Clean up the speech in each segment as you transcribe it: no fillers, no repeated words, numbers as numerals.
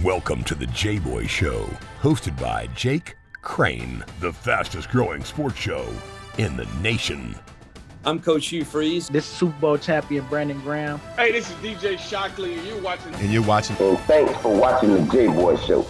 Welcome to the Jboy Show, hosted by Jake Crain, the fastest growing sports show in the nation. I'm Coach Hugh Freeze. This is Super Bowl champion Brandon Graham. Hey, this is DJ Shockley, and you're watching. And thanks for watching the Jboy Show.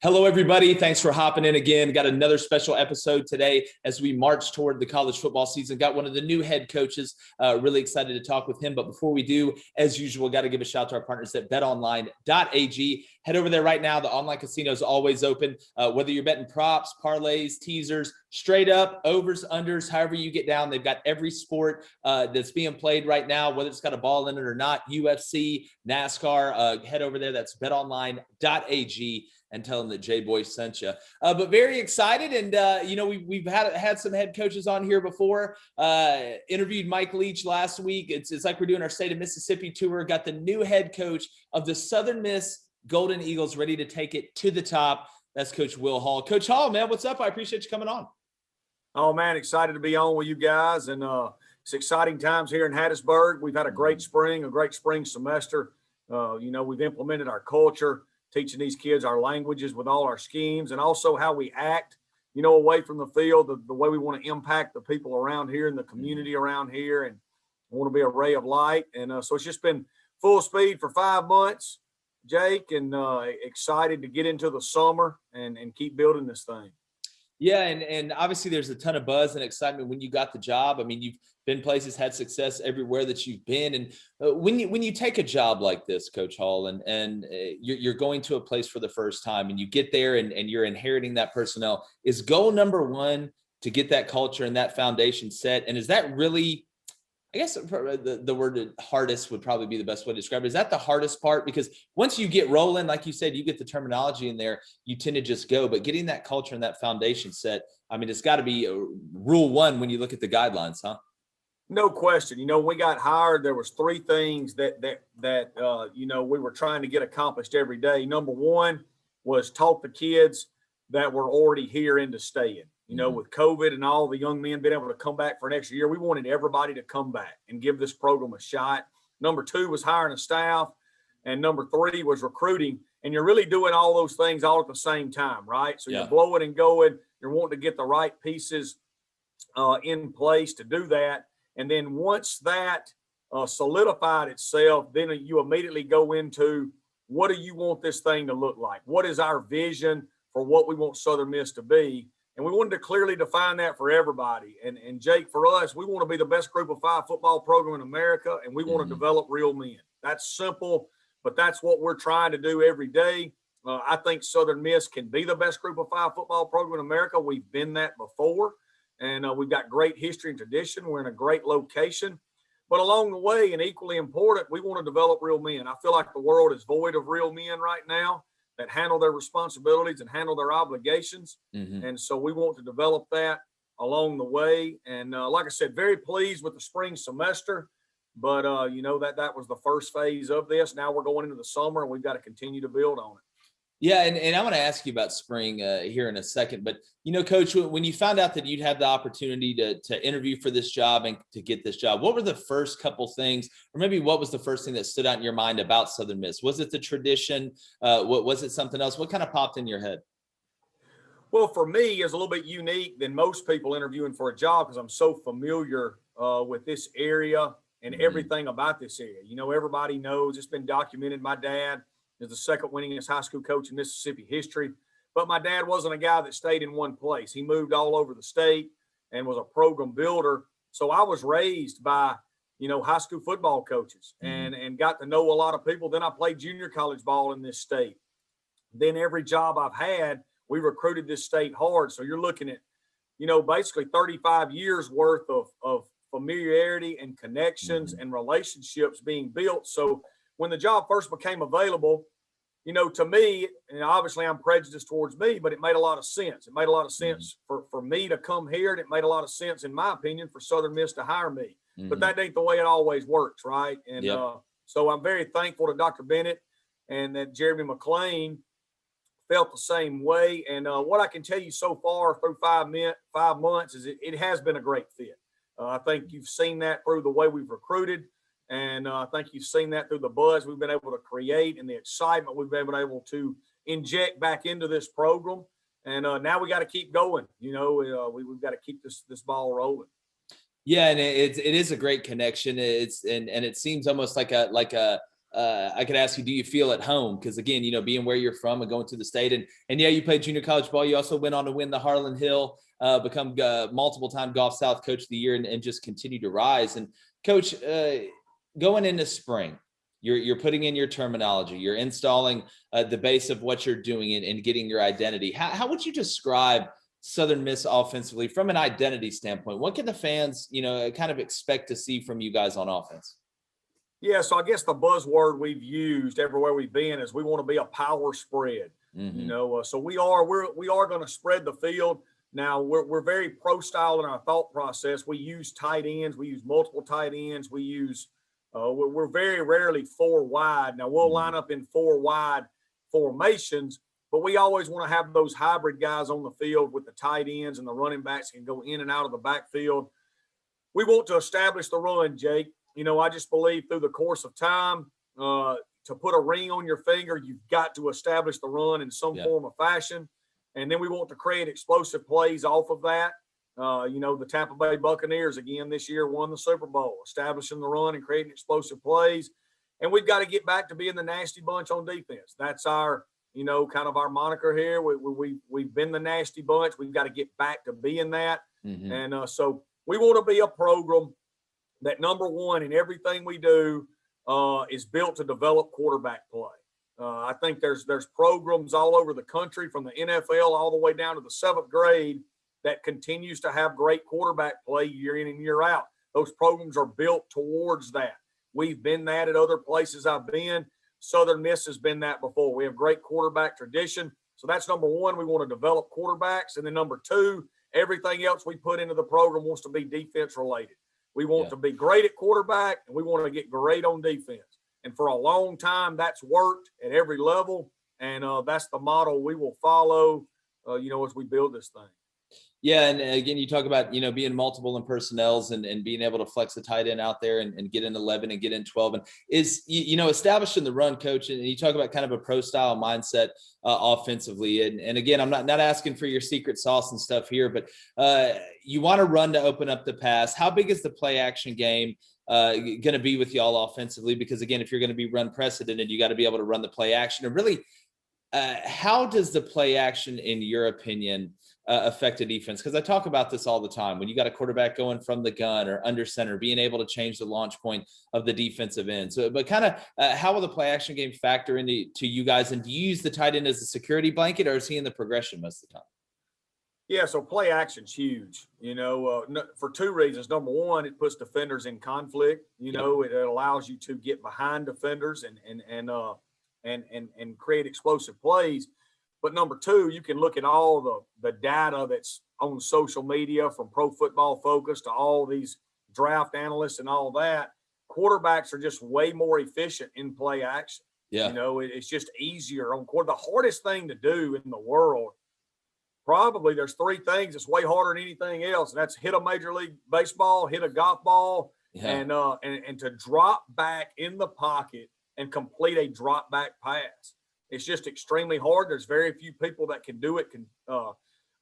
Hello, everybody. Thanks for hopping in again. Got another special episode today as we march toward the college football season. Got one of the new head coaches. Really excited to talk with him. But before we do, as usual, got to give a shout to our partners at betonline.ag. Head over there right now. The online casino is always open. Whether you're betting props, parlays, teasers, straight up, overs, unders, however you get down, they've got every sport that's being played right now, whether it's got a ball in it or not, UFC, NASCAR. Head over there. That's betonline.ag. And tell them that Jboy sent you. But very excited. And, we've had some head coaches on here before. Interviewed Mike Leach last week. It's like we're doing our state of Mississippi tour. Got the new head coach of the Southern Miss Golden Eagles ready to take it to the top. That's Coach Will Hall. Coach Hall, man, what's up? I appreciate you coming on. Oh, man, excited to be on with you guys. And it's exciting times here in Hattiesburg. We've had a great spring semester. We've implemented our culture, teaching these kids our languages with all our schemes, and also how we act, away from the field, the way we want to impact the people around here and the community around here, and want to be a ray of light. And so it's just been full speed for 5 months, Jake, and excited to get into the summer and keep building this thing. Yeah, and obviously there's a ton of buzz and excitement when you got the job. I mean, you've been places, had success everywhere that you've been. And when you take a job like this, Coach Hall, and you're going to a place for the first time, and you get there and you're inheriting that personnel, is goal number one to get that culture and that foundation set? And is that really, I guess the word hardest would probably be the best way to describe it. Is that the hardest part? Because once you get rolling, like you said, you get the terminology in there, you tend to just go. But getting that culture and that foundation set, I mean, it's got to be rule one when you look at the guidelines, huh? No question. When we got hired, there was three things that we were trying to get accomplished every day. Number one was taught the kids that were already here into staying. With COVID and all the young men being able to come back for an extra year, we wanted everybody to come back and give this program a shot. Number two was hiring a staff. And number three was recruiting. And you're really doing all those things all at the same time, right? So You're blowing and going. You're wanting to get the right pieces in place to do that. And then once that solidified itself, then you immediately go into, what do you want this thing to look like? What is our vision for what we want Southern Miss to be? And we wanted to clearly define that for everybody. And Jake, for us, we want to be the best group of five football program in America, and we want to develop real men. That's simple, but that's what we're trying to do every day. I think Southern Miss can be the best group of five football program in America. We've been that before, and we've got great history and tradition. We're in a great location. But along the way, and equally important, we want to develop real men. I feel like the world is void of real men right now that handle their responsibilities and handle their obligations. And so we want to develop that along the way. And like I said, very pleased with the spring semester, but that was the first phase of this. Now we're going into the summer, and we've got to continue to build on it. Yeah, and I want to ask you about spring here in a second. But, Coach, when you found out that you'd have the opportunity to interview for this job and to get this job, what were the first couple things, or maybe what was the first thing that stood out in your mind about Southern Miss? Was it the tradition? What was it something else? What kind of popped in your head? Well, for me, it's a little bit unique than most people interviewing for a job because I'm so familiar with this area and everything about this area. Everybody knows, it's been documented. My dad is the second winningest high school coach in Mississippi history. But my dad wasn't a guy that stayed in one place. He moved all over the state and was a program builder. So I was raised by, high school football coaches and got to know a lot of people. Then I played junior college ball in this state. Then every job I've had, we recruited this state hard. So you're looking at, basically 35 years worth of familiarity and connections and relationships being built. So when the job first became available, to me, and obviously I'm prejudiced towards me, but it made a lot of sense. It made a lot of sense for me to come here, and it made a lot of sense, in my opinion, for Southern Miss to hire me. But that ain't the way it always works, right? And so I'm very thankful to Dr. Bennett and that Jeremy McClain felt the same way. And what I can tell you so far through 5 months is it has been a great fit. I think you've seen that through the way we've recruited. And I think you've seen that through the buzz we've been able to create and the excitement we've been able to inject back into this program. And now we got to keep going. We've got to keep this ball rolling. Yeah, and it is a great connection. And it seems almost like a I could ask you, do you feel at home? Because again, being where you're from and going to the state, and yeah, you played junior college ball. You also went on to win the Harlan Hill, become multiple-time Golf South Coach of the Year, and just continue to rise. And Coach, going into spring, you're putting in your terminology, you're installing the base of what you're doing and getting your identity. How would you describe Southern Miss offensively from an identity standpoint? What can the fans, kind of expect to see from you guys on offense? Yeah, so I guess the buzzword we've used everywhere we've been is we want to be a power spread. Mm-hmm. So we are going to spread the field. Now we're very pro style in our thought process. We use tight ends. We use multiple tight ends. We use we're very rarely 4 wide. Now we'll line up in 4 wide formations, but we always want to have those hybrid guys on the field with the tight ends and the running backs can go in and out of the backfield. We want to establish the run, Jake. I just believe through the course of time, to put a ring on your finger, you've got to establish the run in some form of fashion. And then we want to create explosive plays off of that. The Tampa Bay Buccaneers, again, this year won the Super Bowl, establishing the run and creating explosive plays. And we've got to get back to being the nasty bunch on defense. That's our, kind of our moniker here. We've been the nasty bunch. We've got to get back to being that. Mm-hmm. And so we want to be a program that, number one, in everything we do is built to develop quarterback play. I think there's programs all over the country from the NFL all the way down to the 7th grade that continues to have great quarterback play year in and year out. Those programs are built towards that. We've been that at other places I've been. Southern Miss has been that before. We have great quarterback tradition. So that's number one. We want to develop quarterbacks. And then number two, everything else we put into the program wants to be defense related. We want to be great at quarterback, and we want to get great on defense. And for a long time, that's worked at every level. And that's the model we will follow, as we build this thing. Yeah, and again, you talk about, being multiple in personnels and being able to flex the tight end out there and get in 11 and get in 12. And is, establishing the run, Coach, and you talk about kind of a pro-style mindset offensively. And again, I'm not asking for your secret sauce and stuff here, but you want to run to open up the pass. How big is the play action game going to be with y'all offensively? Because, again, if you're going to be run precedented, you got to be able to run the play action. And really, how does the play action, in your opinion, affect a defense? Because I talk about this all the time. When you got a quarterback going from the gun or under center, being able to change the launch point of the defensive end. So, but kind of how will the play action game factor into you guys? And do you use the tight end as a security blanket, or is he in the progression most of the time? Yeah, so play action's huge, for 2 reasons. Number one, it puts defenders in conflict. It allows you to get behind defenders and create explosive plays. But number two, you can look at all the data that's on social media, from Pro Football Focus to all these draft analysts and all that. Quarterbacks are just way more efficient in play action. Yeah. It's just easier on quarter. The hardest thing to do in the world, probably there's 3 things that's way harder than anything else. And that's hit a Major League Baseball, hit a golf ball, and to drop back in the pocket and complete a drop back pass. It's just extremely hard. There's very few people that can do it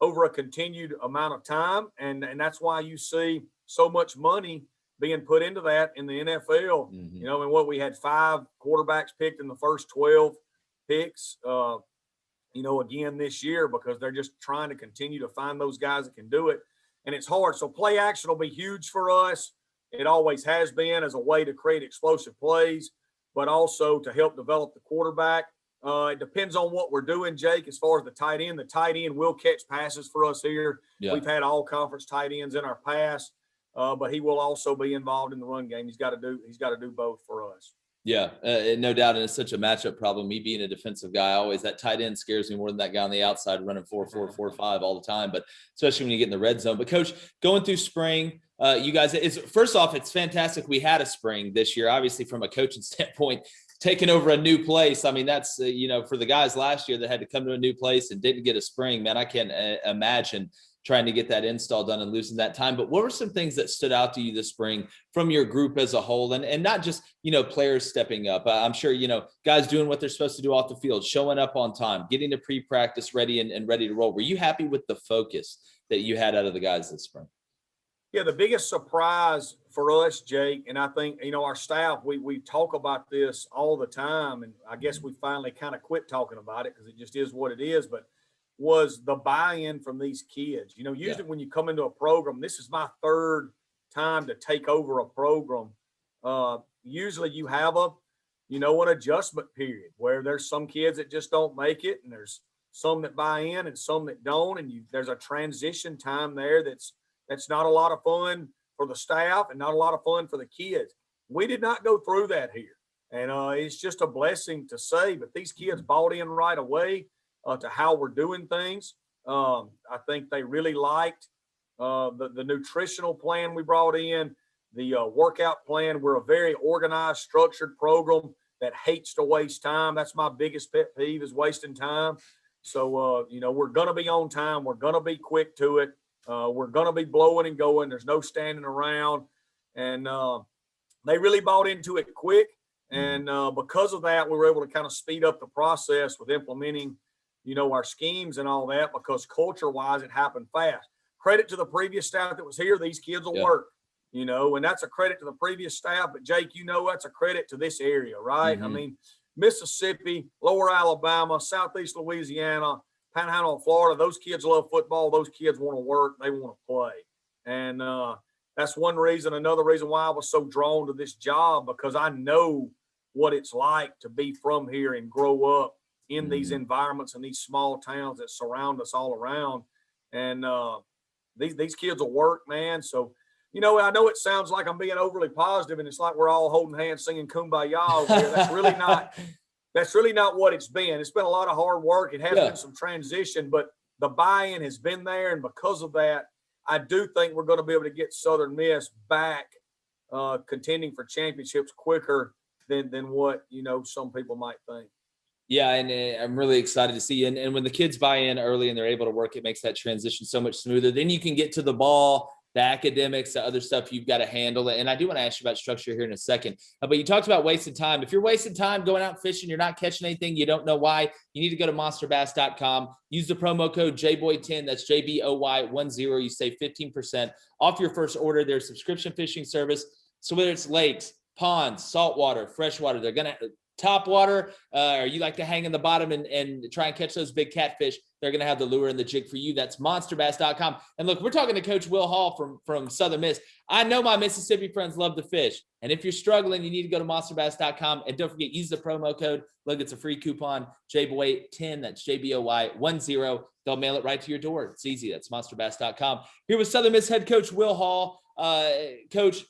over a continued amount of time. And that's why you see so much money being put into that in the NFL. Mm-hmm. And what we had 5 quarterbacks picked in the first 12 picks, again this year, because they're just trying to continue to find those guys that can do it. And it's hard. So play action will be huge for us. It always has been, as a way to create explosive plays, but also to help develop the quarterback. It depends on what we're doing, Jake, as far as the tight end. The tight end will catch passes for us here. Yeah. We've had all conference tight ends in our past, but he will also be involved in the run game. He's got to do both for us. Yeah, no doubt. And it's such a matchup problem. Me being a defensive guy, that tight end scares me more than that guy on the outside running 4-4, 4-5 all the time, but especially when you get in the red zone. But Coach, going through spring, you guys, first off, it's fantastic we had a spring this year, obviously from a coaching standpoint. Taking over a new place. I mean, that's, for the guys last year that had to come to a new place and didn't get a spring, man, I can't imagine trying to get that install done and losing that time. But what were some things that stood out to you this spring from your group as a whole, and not just, players stepping up? I'm sure, guys doing what they're supposed to do off the field, showing up on time, getting to pre-practice ready and ready to roll. Were you happy with the focus that you had out of the guys this spring? Yeah, the biggest surprise for us, Jake, and I think, our staff, we talk about this all the time, and I guess we finally kind of quit talking about it because it just is what it is, but was the buy-in from these kids. Usually when you come into a program, this is my third time to take over a program. Usually you have an adjustment period where there's some kids that just don't make it, and there's some that buy in and some that don't, and there's a transition time there that's not a lot of fun for the staff and not a lot of fun for the kids. We did not go through that here, and it's just a blessing to say. But these kids bought in right away to how we're doing things. I think they really liked the nutritional plan we brought in, the workout plan. We're a very organized, structured program that hates to waste time. That's my biggest pet peeve, is wasting time. So, we're going to be on time. We're going to be quick to it. We're going to be blowing and going. There's no standing around. And they really bought into it quick. And because of that, we were able to kind of speed up the process with implementing our schemes and all that, because culture-wise, it happened fast. Credit to the previous staff that was here. These kids will work, and that's a credit to the previous staff. But, Jake, that's a credit to this area, right? I mean, Mississippi, Lower Alabama, Southeast Louisiana, Panhandle, Florida, those kids love football. Those kids want to work. They want to play. And that's one reason. Another reason why I was so drawn to this job, because I know what it's like to be from here and grow up in these environments and these small towns that surround us all around. And these kids will work, man. So, I know it sounds like I'm being overly positive, and it's like we're all holding hands singing Kumbaya over here. That's really not what it's been. It's been a lot of hard work. It has been some transition, but the buy-in has been there. And because of that, I do think we're going to be able to get Southern Miss back contending for championships quicker than what, some people might think. Yeah, and I'm really excited to see. And when the kids buy in early and they're able to work, it makes that transition so much smoother. Then you can get to the ball, the academics, the other stuff you've got to handle it. And I do want to ask you about structure here in a second. But you talked about wasted time. If you're wasting time going out fishing, you're not catching anything, you don't know why, you need to go to monsterbass.com. Use the promo code JBOY10. That's JBOY10. You save 15% off your first order. Their subscription fishing service. So whether it's lakes, ponds, saltwater, freshwater, they're going to top water, or you like to hang in the bottom and try and catch those big catfish, they're going to have the lure and the jig for you. That's monsterbass.com. And look, we're talking to Coach Will Hall from Southern Miss. I know my Mississippi friends love to fish. And if you're struggling, you need to go to monsterbass.com. And don't forget, use the promo code. Look, it's a free coupon, JBOY10. That's JBOY10. They'll mail it right to your door. It's easy. That's monsterbass.com. Here with Southern Miss head coach Will Hall. Coach,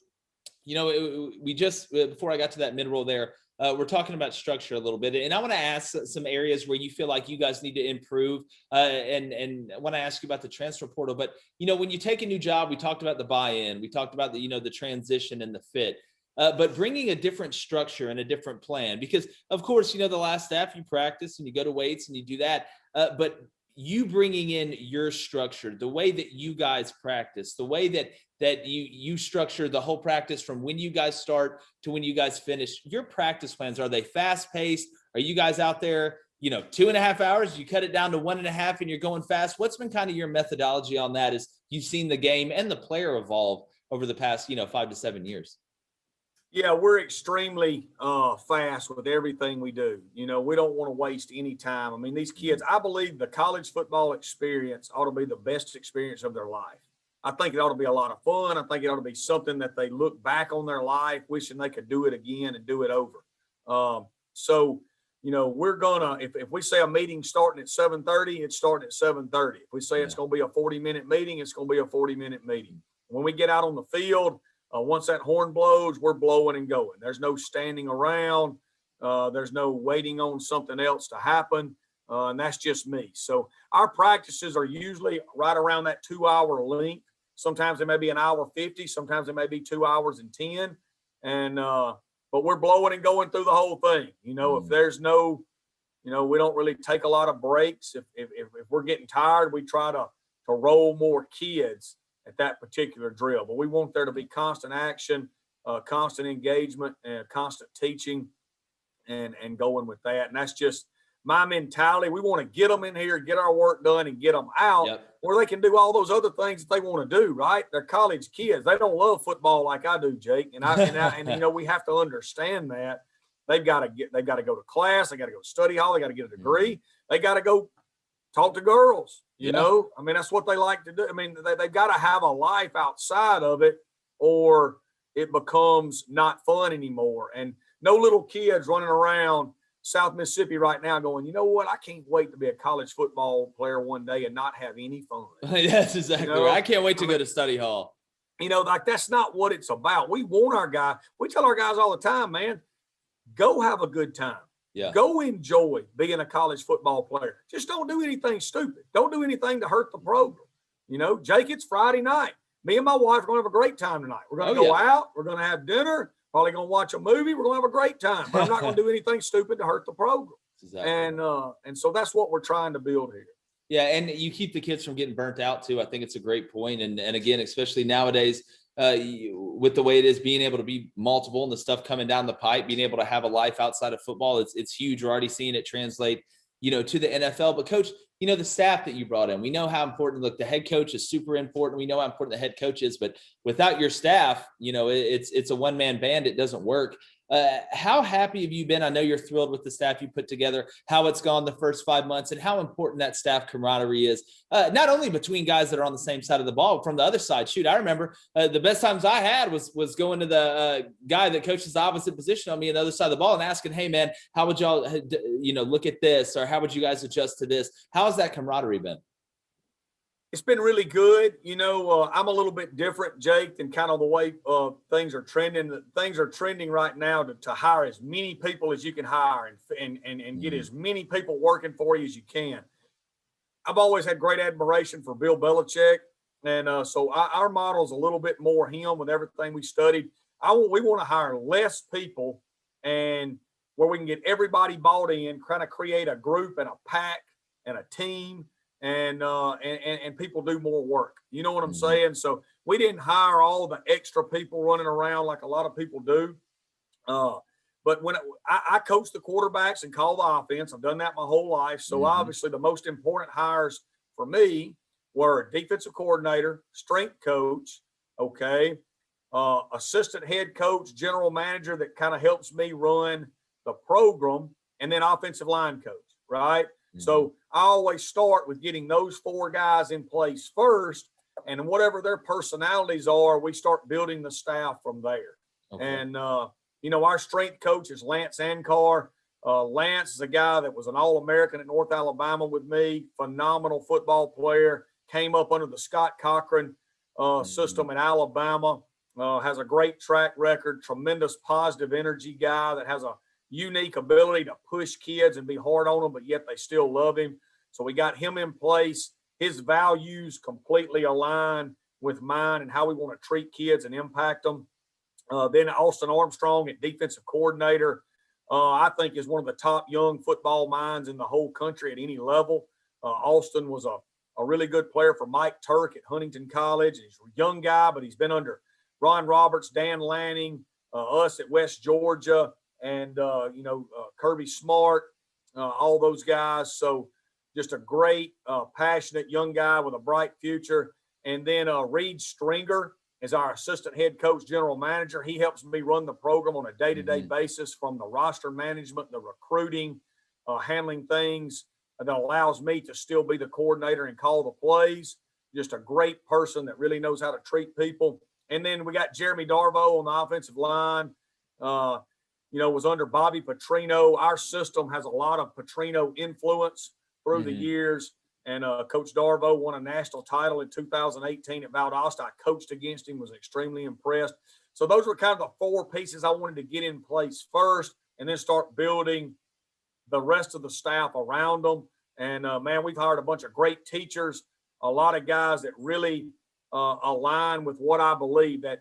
we just, before I got to that mid-roll there, we're talking about structure a little bit, and I want to ask some areas where you feel like you guys need to improve. And I want to ask you about the transfer portal. But when you take a new job, we talked about the buy-in, we talked about the transition and the fit. But bringing a different structure and a different plan, because of course the last staff, you practice and you go to weights and you do that. But you bringing in your structure, the way that you guys practice, the way that you structure the whole practice from when you guys start to when you guys finish, your practice plans, are they fast paced? Are you guys out there, 2.5 hours, you cut it down to 1.5 and you're going fast? What's been kind of your methodology on that as you've seen the game and the player evolve over the past, 5 to 7 years? Yeah, we're extremely fast with everything we do. We don't want to waste any time. I mean, these kids, I believe the college football experience ought to be the best experience of their life. I think it ought to be a lot of fun. I think it ought to be something that they look back on their life, wishing they could do it again and do it over. So, we're going to, if we say a meeting starting at 7:30, it's starting at 7:30. If we say it's going to be a 40-minute meeting, it's going to be a 40-minute meeting. When we get out on the field, once that horn blows, we're blowing and going. There's no standing around. There's no waiting on something else to happen. And that's just me. So our practices are usually right around that 2-hour length. Sometimes they may be 1:50. Sometimes it may be 2 hours and 10. And, but we're blowing and going through the whole thing. If there's no, we don't really take a lot of breaks. If we're getting tired, we try to to roll more kids at that particular drill. But we want there to be constant action, constant engagement, and constant teaching and going with that. And that's just my mentality. We want to get them in here, get our work done, and get them out where they can do all those other things that they want to do, right? They're college kids. They don't love football like I do, Jake. And you know, we have to understand that. They've got to go to class. They got to go to study hall. They got to get a degree. They got to go talk to girls, you know? I mean, that's what they like to do. I mean, they've got to have a life outside of it or it becomes not fun anymore. And no little kids running around South Mississippi right now going, you know what? I can't wait to be a college football player one day and not have any fun. That's exactly right. I can't wait to go to study hall. You know, like that's not what it's about. We want our guy. We tell our guys all the time, man, go have a good time. Yeah. Go enjoy being a college football player. Just don't do anything stupid. Don't do anything to hurt the program. You know, Jake, it's Friday night. Me and my wife are going to have a great time tonight. We're going to go out. We're going to have dinner. Probably going to watch a movie. We're going to have a great time. But I'm not going to do anything stupid to hurt the program. Exactly. And so that's what we're trying to build here. Yeah, and you keep the kids from getting burnt out too. I think it's a great point. And again, especially nowadays, with the way it is, being able to be multiple and the stuff coming down the pipe, being able to have a life outside of football, it's huge. We're already seeing it translate, you know, to the NFL. But Coach, you know, the staff that you brought in, we know how important, look, the head coach is super important. We know how important the head coach is, but without your staff, you know, it's a one-man band. It doesn't work. How happy have you been? I know you're thrilled with the staff you put together, how it's gone the first 5 months, and how important that staff camaraderie is, not only between guys that are on the same side of the ball, but from the other side. Shoot, I remember the best times I had was going to the guy that coaches the opposite position on me on the other side of the ball and asking, hey, man, how would y'all, you know, look at this, or how would you guys adjust to this? How has that camaraderie been? It's been really good. You know, I'm a little bit different, Jake, than kind of the way things are trending. Things are trending right now to hire as many people as you can hire and get as many people working for you as you can. I've always had great admiration for Bill Belichick. And so our model is a little bit more him with everything we studied. We want to hire less people and where we can get everybody bought in, kind of create a group and a pack and a team. And people do more work. You know what I'm saying? So we didn't hire all the extra people running around like a lot of people do. But when I coach the quarterbacks and call the offense, I've done that my whole life. So obviously the most important hires for me were defensive coordinator, strength coach, assistant head coach, general manager that kind of helps me run the program, and then offensive line coach, right? So I always start with getting those four guys in place first, and whatever their personalities are, we start building the staff from there. Okay. And, you know, our strength coach is Lance Ankar. Lance is a guy that was an All-American at North Alabama with me, phenomenal football player, came up under the Scott Cochran system in Alabama, has a great track record, tremendous positive energy guy that has a unique ability to push kids and be hard on them, but yet they still love him. So we got him in place. His values completely align with mine and how we want to treat kids and impact them. Then Austin Armstrong at defensive coordinator, I think is one of the top young football minds in the whole country at any level. Austin was a really good player for Mike Turk at Huntington College. He's a young guy, but he's been under Ron Roberts, Dan Lanning, us at West Georgia, and, Kirby Smart, all those guys. So just a great, passionate young guy with a bright future. And then Reed Stringer is our assistant head coach, general manager. He helps me run the program on a day-to-day basis, from the roster management, the recruiting, handling things that allows me to still be the coordinator and call the plays. Just a great person that really knows how to treat people. And then we got Jeremy Darvo on the offensive line. Was under Bobby Petrino. Our system has a lot of Petrino influence through the years. And Coach Darvo won a national title in 2018 at Valdosta. I coached against him, was extremely impressed. So those were kind of the four pieces I wanted to get in place first, and then start building the rest of the staff around them. And, we've hired a bunch of great teachers, a lot of guys that really align with what I believe, that,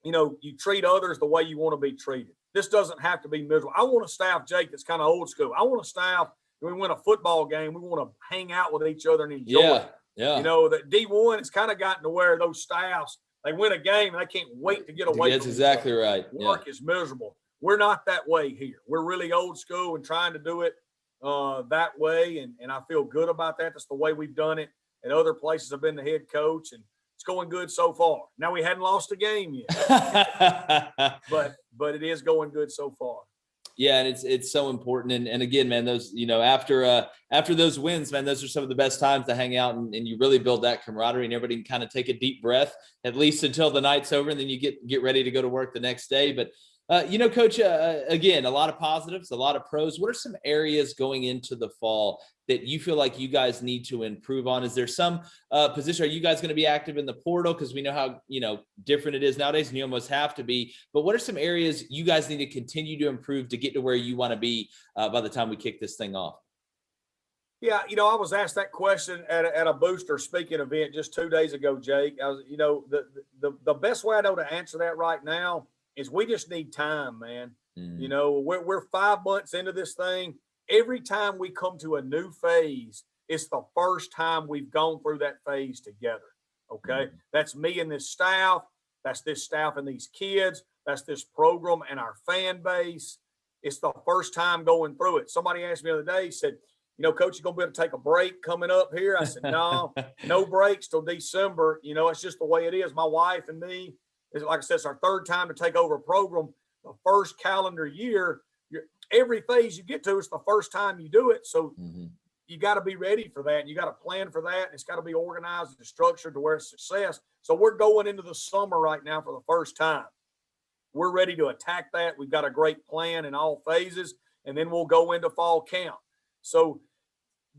you treat others the way you want to be treated. This doesn't have to be miserable. I want a staff, Jake, that's kind of old school. I want a staff, when we win a football game, we want to hang out with each other and enjoy it. Yeah. You know, that D1 has kind of gotten to where those staffs, they win a game and they can't wait to get away That's from exactly right. Work is miserable. We're not that way here. We're really old school and trying to do it that way. And I feel good about that. That's the way we've done it. And other places I've been the head coach, and it's going good so far. Now, we hadn't lost a game yet, but it is going good so far. Yeah, and it's so important. And again, man, those, you know, after those wins, man, those are some of the best times to hang out and you really build that camaraderie, and everybody can kind of take a deep breath, at least until the night's over, and then you get ready to go to work the next day. But you know, Coach, again, a lot of positives, a lot of pros. What are some areas going into the fall that you feel like you guys need to improve on? Is there some position? Are you guys going to be active in the portal? Because we know how, you know, different it is nowadays, and you almost have to be. But what are some areas you guys need to continue to improve to get to where you want to be by the time we kick this thing off? Yeah, you know, I was asked that question at a booster speaking event just 2 days ago, Jake. I was, you know, the best way I know to answer that right now is we just need time, man. You know, we're 5 months into this thing. Every time we come to a new phase, it's the first time we've gone through that phase together. Okay. That's me and this staff. That's this staff and these kids. That's this program and our fan base. It's the first time going through it. Somebody asked me the other day, said, you know, Coach, you going to be able to take a break coming up here? I said, no breaks till December. You know, it's just the way it is. My wife and me, like I said, it's our third time to take over a program. The first calendar year, every phase you get to, it's the first time you do it. So you got to be ready for that. And you got to plan for that. And it's got to be organized and structured to where it's success. So we're going into the summer right now for the first time. We're ready to attack that. We've got a great plan in all phases, and then we'll go into fall camp. So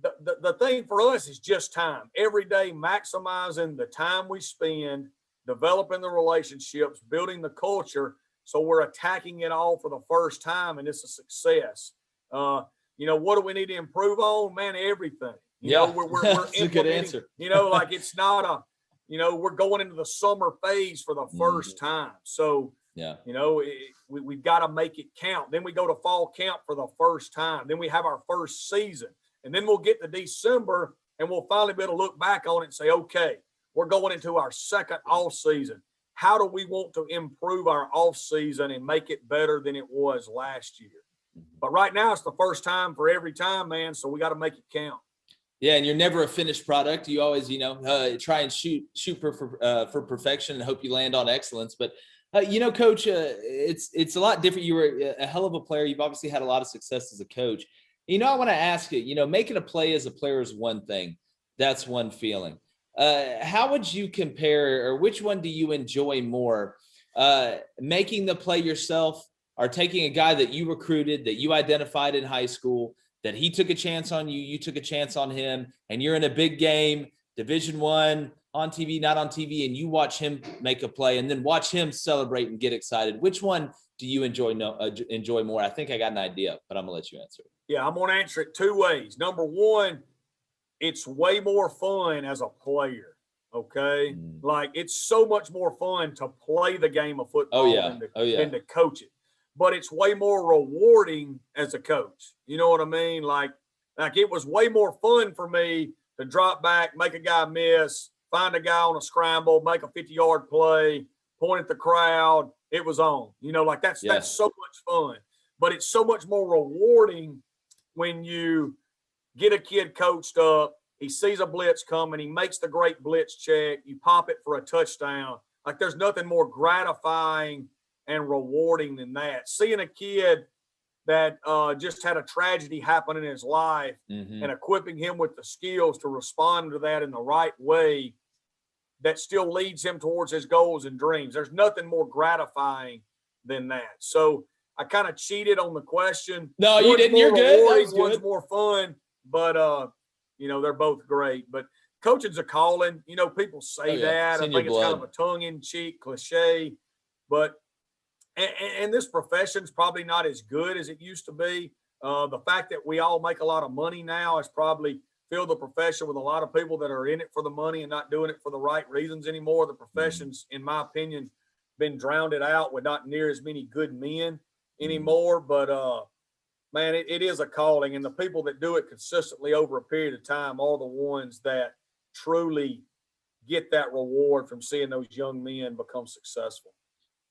the thing for us is just time. Every day, maximizing the time we spend, developing the relationships, building the culture. So we're attacking it all for the first time, and it's a success. You know, what do we need to improve on? Man, everything. You know, we're That's a good implementing, answer. you know, like it's not you know, we're going into the summer phase for the first time. So, you know, we've got to make it count. Then we go to fall camp for the first time. Then we have our first season. And then we'll get to December, and we'll finally be able to look back on it and say, okay, we're going into our second off season. How do we want to improve our off season and make it better than it was last year? But right now it's the first time for every time, man. So we got to make it count. Yeah, and you're never a finished product. You always, you know, try and shoot for perfection and hope you land on excellence. But you know, Coach, it's a lot different. You were a hell of a player. You've obviously had a lot of success as a coach. You know, I want to ask you. You know, making a play as a player is one thing. That's one feeling. How would you compare, or which one do you enjoy more? Making the play yourself, or taking a guy that you recruited, that you identified in high school, that he took a chance on you, you took a chance on him, and you're in a big game, Division I, on TV, not on TV, and you watch him make a play and then watch him celebrate and get excited. Which one do you enjoy more? I think I got an idea, but I'm going to let you answer it. Yeah, I'm going to answer it two ways. Number one, it's way more fun as a player, okay? Like, it's so much more fun to play the game of football than to coach it. But it's way more rewarding as a coach. You know what I mean? Like it was way more fun for me to drop back, make a guy miss, find a guy on a scramble, make a 50-yard play, point at the crowd. It was on. You know, like that's so much fun. But it's so much more rewarding when you get a kid coached up, he sees a blitz coming, he makes the great blitz check, you pop it for a touchdown. Like, there's nothing more gratifying and rewarding than that. Seeing a kid that just had a tragedy happen in his life and equipping him with the skills to respond to that in the right way that still leads him towards his goals and dreams. There's nothing more gratifying than that. So I kind of cheated on the question. No, you didn't. You're good. That was good. One's more fun, but you know, they're both great. But coaching's a calling. You know, people say that. I think it's kind of a tongue-in-cheek cliche. But and this profession's probably not as good as it used to be. The fact that we all make a lot of money now has probably filled the profession with a lot of people that are in it for the money and not doing it for the right reasons anymore. The profession's, in my opinion, been drowned out with not near as many good men anymore. But man, it is a calling, and the people that do it consistently over a period of time are the ones that truly get that reward from seeing those young men become successful.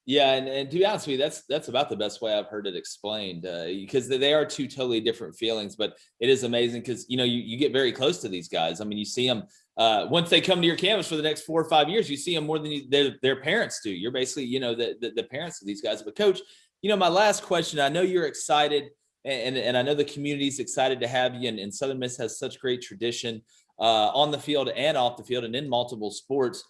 Yeah, and to be honest with you, that's about the best way I've heard it explained, because they are two totally different feelings. But it is amazing because you get very close to these guys. I mean, you see them once they come to your campus for the next 4 or 5 years. You see them more than their parents do. You're basically the parents of these guys. But Coach, my last question. I know you're excited, and I know the community's excited to have you. And Southern Miss has such great tradition on the field and off the field and in multiple sports.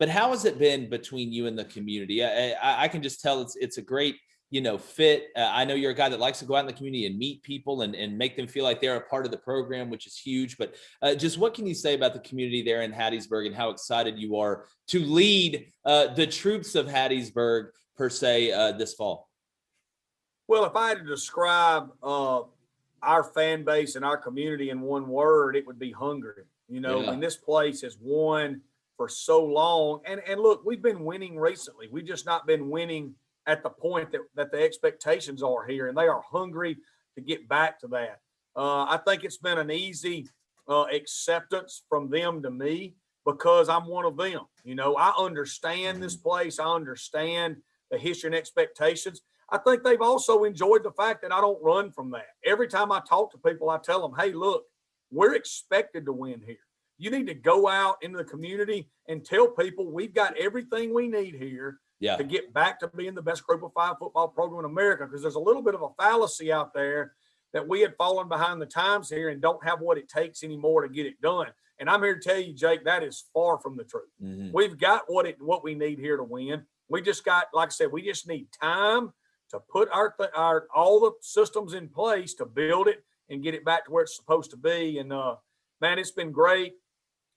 But how has it been between you and the community? I can just tell it's a great, fit. I know you're a guy that likes to go out in the community and meet people and make them feel like they're a part of the program, which is huge. But just what can you say about the community there in Hattiesburg and how excited you are to lead the troops of Hattiesburg, per se, this fall? Well, if I had to describe our fan base and our community in one word, it would be hungry. I mean, this place has won for so long. And look, we've been winning recently. We've just not been winning at the point that the expectations are here. And they are hungry to get back to that. I think it's been an easy acceptance from them to me because I'm one of them. I understand this place. I understand the history and expectations. I think they've also enjoyed the fact that I don't run from that. Every time I talk to people, I tell them, hey, look, we're expected to win here. You need to go out into the community and tell people we've got everything we need here to get back to being the best group of 5 football program in America. Because there's a little bit of a fallacy out there that we had fallen behind the times here and don't have what it takes anymore to get it done. And I'm here to tell you, Jake, that is far from the truth. Mm-hmm. We've got what we need here to win. We just got, like I said, we just need time to put our all the systems in place to build it and get it back to where it's supposed to be. And man, it's been great.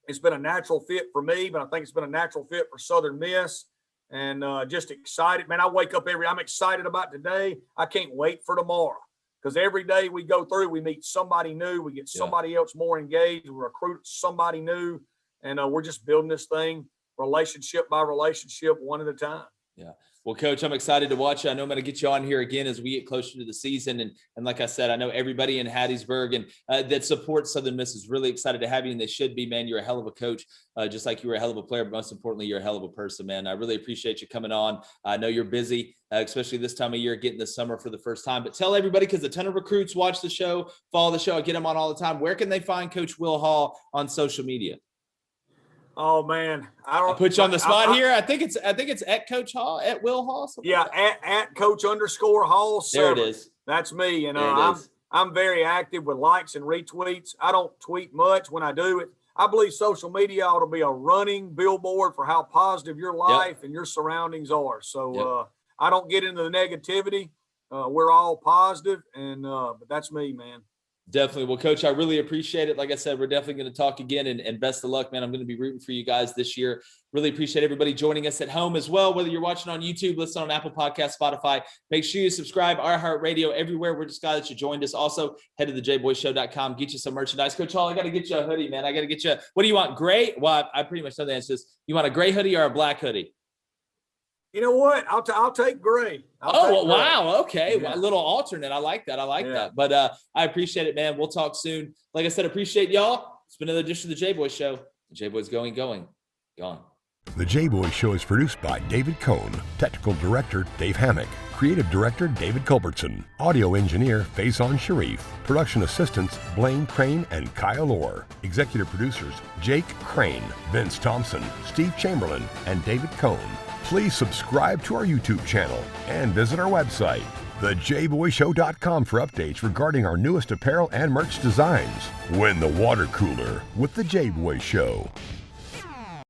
It's been a natural fit for me, but I think it's been a natural fit for Southern Miss. And just excited, man. I'm excited about today. I can't wait for tomorrow because every day we go through, we meet somebody new. We get somebody else more engaged. We recruit somebody new. And we're just building this thing relationship by relationship, one at a time. Yeah. Well, Coach, I'm excited to watch you. I know I'm going to get you on here again as we get closer to the season. And like I said, I know everybody in Hattiesburg and that supports Southern Miss is really excited to have you, and they should be, man. You're a hell of a coach, just like you were a hell of a player, but most importantly, you're a hell of a person, man. I really appreciate you coming on. I know you're busy, especially this time of year, getting the summer for the first time. But tell everybody, because a ton of recruits watch the show, follow the show, I get them on all the time. Where can they find Coach Will Hall on social media? Oh man, I put you on the spot here. I think it's at Coach Hall, at Will Hall. Yeah, like at Coach _Hall. There it is. That's me, and I'm very active with likes and retweets. I don't tweet much. When I do it, I believe social media ought to be a running billboard for how positive your life and your surroundings are. So I don't get into the negativity. We're all positive, and but that's me, man. Definitely. Well, Coach, I really appreciate it. Like I said, we're definitely going to talk again, and best of luck, man. I'm going to be rooting for you guys this year. Really appreciate everybody joining us at home as well. Whether you're watching on YouTube, listen on Apple Podcasts, Spotify, make sure you subscribe, iHeartRadio, everywhere. We're just glad that you joined us. Also, head to the jboyshow.com, get you some merchandise. Coach Hall, I got to get you a hoodie, man. I got to get you what do you want? Gray? Well, I pretty much know the answer is you want a gray hoodie or a black hoodie? You know what? I'll take gray. Wow. Okay. Yeah. Well, a little alternate. I like that. That. But I appreciate it, man. We'll talk soon. Like I said, appreciate y'all. It's been another edition of the Jboy Show. The Jboy's going, gone. The Jboy Show is produced by David Cohn, Technical Director Dave Hammock, Creative Director David Culbertson, Audio Engineer Feyzan Shareef, Production Assistants Blaine Crain and Kyle Orr, Executive Producers Jake Crain, Vince Thompson, Steve Chamberlain, and David Cohn. Please subscribe to our YouTube channel and visit our website, thejboyshow.com, for updates regarding our newest apparel and merch designs. Win the water cooler with the Jboy Show.